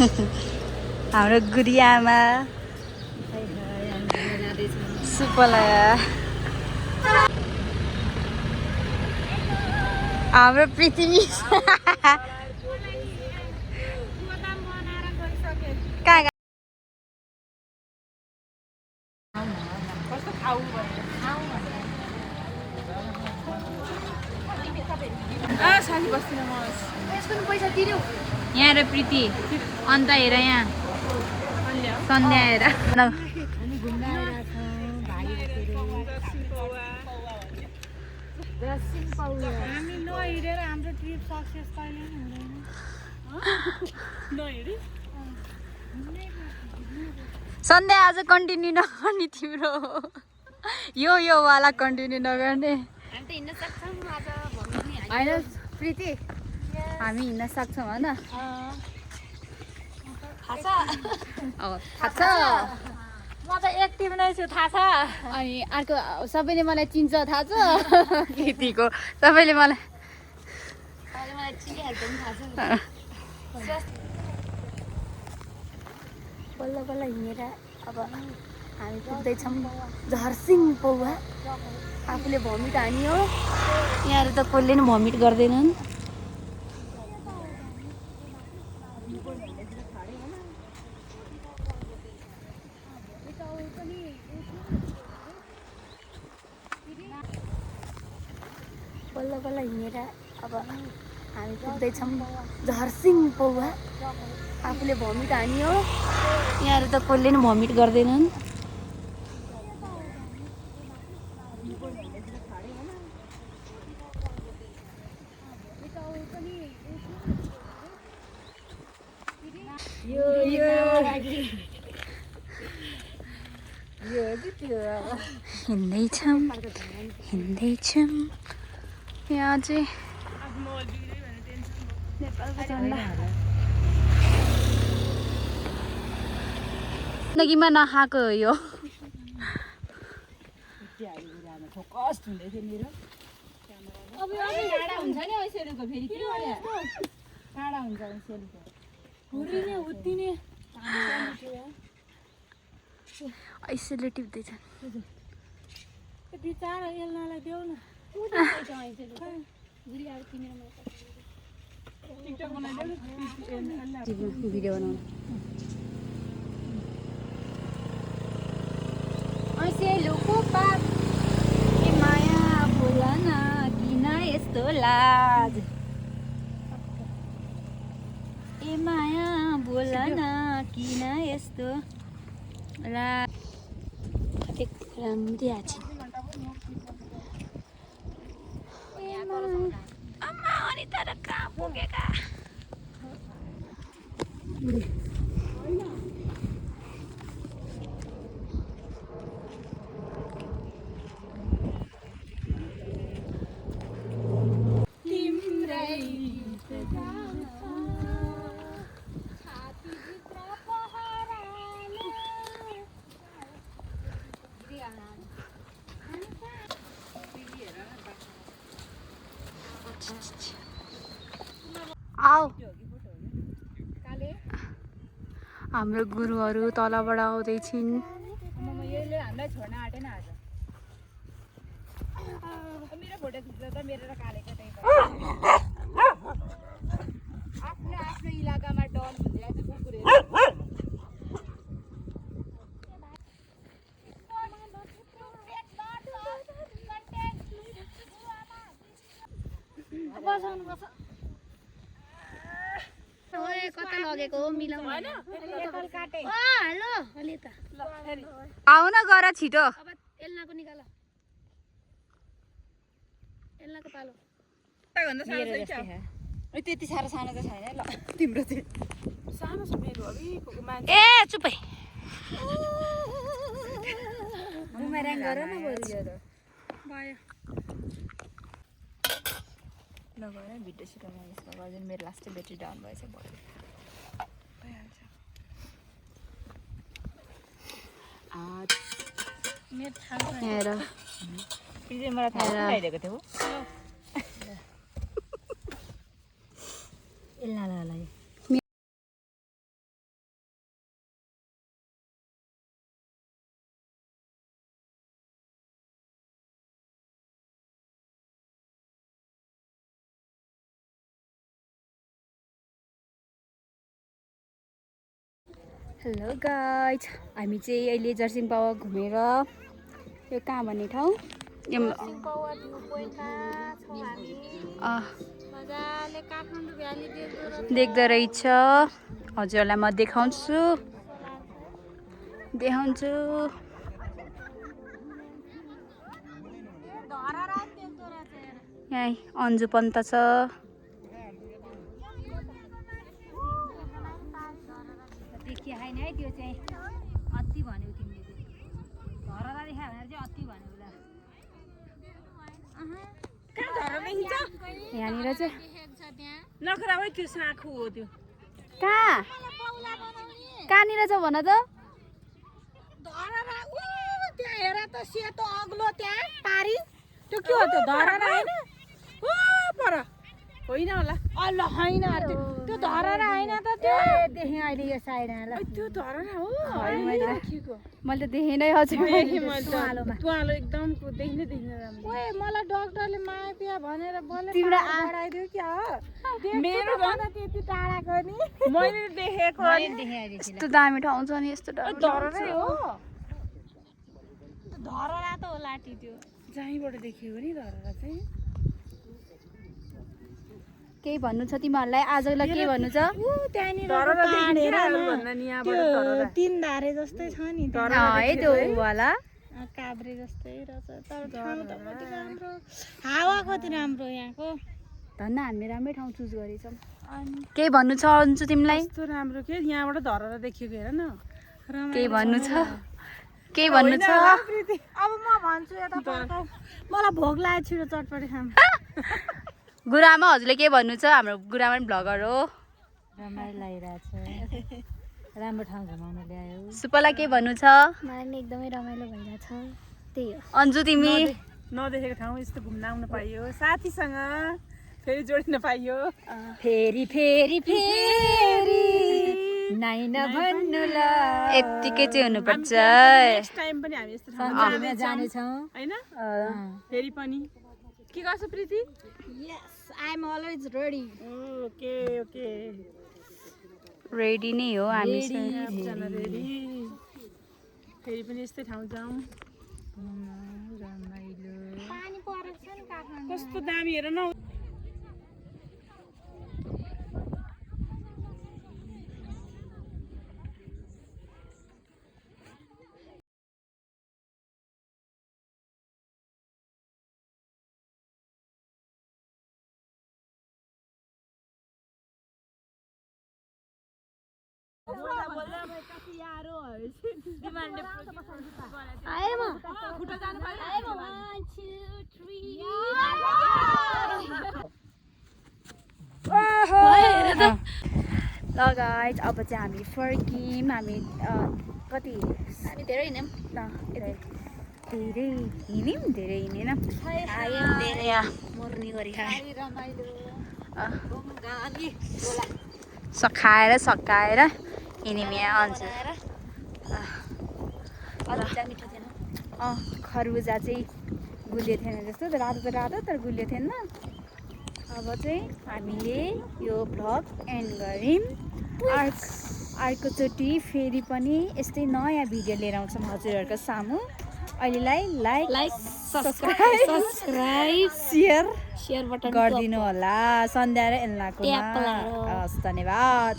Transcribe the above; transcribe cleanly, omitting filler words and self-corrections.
हाम्रो गुडियामा सुपलाया हाम्रो पृथ्वी कहाँ यहाँ र प्रीति अन्त हेर यहाँ सन्ध्या हेर हामी नहिँडेर हाम्रो ट्रिप सक्सेस कहिले हुँदैन। सन्ध्या आज कन्टिन्यू नगर्ने तिम्रो यो वाला कन्टिन्यू नगर्ने होइन प्रीति हामी हिँड्न सक्छौँ होइन थाहा छ म त एक्टिभ नै छु थाहा छ। अनि अर्को सबैले मलाई चिन्छ थाहा छ केटीको सबैले मलाई बल्ल बल्ल हिँडेर अब हामी पुग्दैछौँ झर्सिङ पौवा। आफूले भमिट हान्यो यहाँ त कसले नि भमिट गर्दैनन्। बल्ल बल्ल हिँडेर अब हामी पुग्दैछौँ झर्सिङ पौवा। आफूले भमिट हान्यो यहाँ त कसले नि भमिट गर्दैनन्। हिँड्दैछौँ यहाँ चाहिँ नेपालको झन्डा जिन्दगीमा नखाएको हो यो। आइसोलेटिभ हुँदैछ बिचारा एल्नालाई देऊ न भिडियो बनाउनु ऐसेलुको पाप ए माया बोला न किन यस्तो लाज ए माया बोला न किन यस्तो लाज राम्रै आछ आमा अनि तर कहाँ पुगेका आओ हाम्रो गुरुहरू तलबाट आउँदैछिन्। हामीलाई छोड्न आँटेन आज मेरो फोटो खिच्दा त मेरो र कालेको त्यही आफ्नो आफ्नो इलाकामा डन भन्दै आज कुकुरहरू कता लगेको हो मिलाउनु हेलो अलि त आउ न गर छिटो अब एल्नाको निकाल एल्नाको पालो त्यति साह्रो सानो त छैन ल तिम्रो चाहिँ सानो छ मेरो अभी मान्छे ए चुपै बुमेराङ गर न बरु यो त भयो नगर भिडियो सुटाउनु यसमा गरिदिनु मेरो लास्टै ब्याट्री डाउन भएछ भयो भइहाल्छ मेरो थाहा छैन हेर मलाई थाहा लगाइदिएको थियो ल हेलो गाइज, हामी चाहिँ अहिले जर्सिङ पावा घुमेर यो कहाँ भन्ने ठाउँ देख्दो रहेछ। हजुरहरूलाई म देखाउँछु यहाँ अन्जु पन्त छ। देखिया होइन है त्यो चाहिँ अति भन्यो तिमीले धरला देखा भनेर चाहिँ अति भन्यो यहाँनिर चाहिँ नखरा हो त्यो साखु हो त्यो कहाँनिर छ भन त धररा त्यहाँ हेर त सेतो अग्लो त्यहाँ पारी त्यो के हो त्यो धररा हैन ओ पर होइन होला अल्ल हैन त्यो धररा हैन त त्यो देखेँ अहिले यो साइडमा त्यो धररा हो मैले त देखेँ नै हजुर तुवालो एकदम देख्न राम्रो ओए मलाई डाक्टरले माया पिया भनेर बोले तिम्रो बढाइदियो क्या हो मेरो भन्दा त्यति टाढाको नि मैले देखेको यस्तो दामी ठाउँ छ नि यस्तो धररै हो धररा त होला त्यो जहीँबाट देखियो नि धररा चाहिँ केही भन्नु छ तिमीहरूलाई आजलाई के भन्नु छ तीन धारे जस्तै छ नि है त्यो वाला काभ्रे जस्तै रहेछ तर ठाउँ त कति राम्रो हावा कति राम्रो यहाँको धन्न हामीले राम्रै ठाउँ चुज गरेछौँ। केही भन्नु छ अन्जु तिमीलाई? यस्तो राम्रो के यहाँबाट धररा देखेको हेर न केही भन्नु छ अब म भन्छु यता फर्काउ मलाई भोक लाग्यो छिटो चटपटी खाम गुरुआमा हजुरले के भन्नु छ? हाम्रो गुरुआमा पनि भ्लगर हो। रमाइलो लागिरहेछ राम्रो ठाउँ घुमाउन ल्यायो। सुपलाई के भन्नु छ? मलाई नि एकदमै रमाइलो भइरहेछ त्यही हो। अन्जु तिमी नदेखेको ठाउँ यस्तो घुम्न आउन पाइयो साथीसँग फेरि जोडिन पाइयो फेरि फेरि फेरि नाइ नभन्नुला यतिकै चाहिँ हुनुपर्छ। नेक्स्ट टाइम पनि हामी यस्तो ठाउँ जानेछौँ हैन फेरि पनि के गर्छ Preeti? Yes I am always ready. Okay okay ready नै हो हामी रेडी फेरि पनि यस्तै ठाउँ जाउँ रमाइलो पानी परेको छ नि काठमाडौँ कस्तो दामी हेर न ल गाइज अब चाहिँ हामी फर्क्यौँ। हामी कति हामी धेरै हिँड्यौँ धेरै हिँडेन यहाँ मर्ने गरी सकाएर हिँड्यौँ यहाँ अन्जु खरबुजा चाहिँ गुलियो थिएन जस्तो रातो त रातो तर गुलियो थिएन। अब चाहिँ हामीले यो भ्लग एन्ड गऱ्यौँ। अर्कोचोटि फेरि पनि यस्तै नयाँ भिडियो लिएर आउँछौँ हजुरहरूको सामु। अहिलेलाई लाइक सब्सक्राइब सेयर बटन गरिदिनु होला। सन्ध्या र एल्लाको हस् धन्यवाद।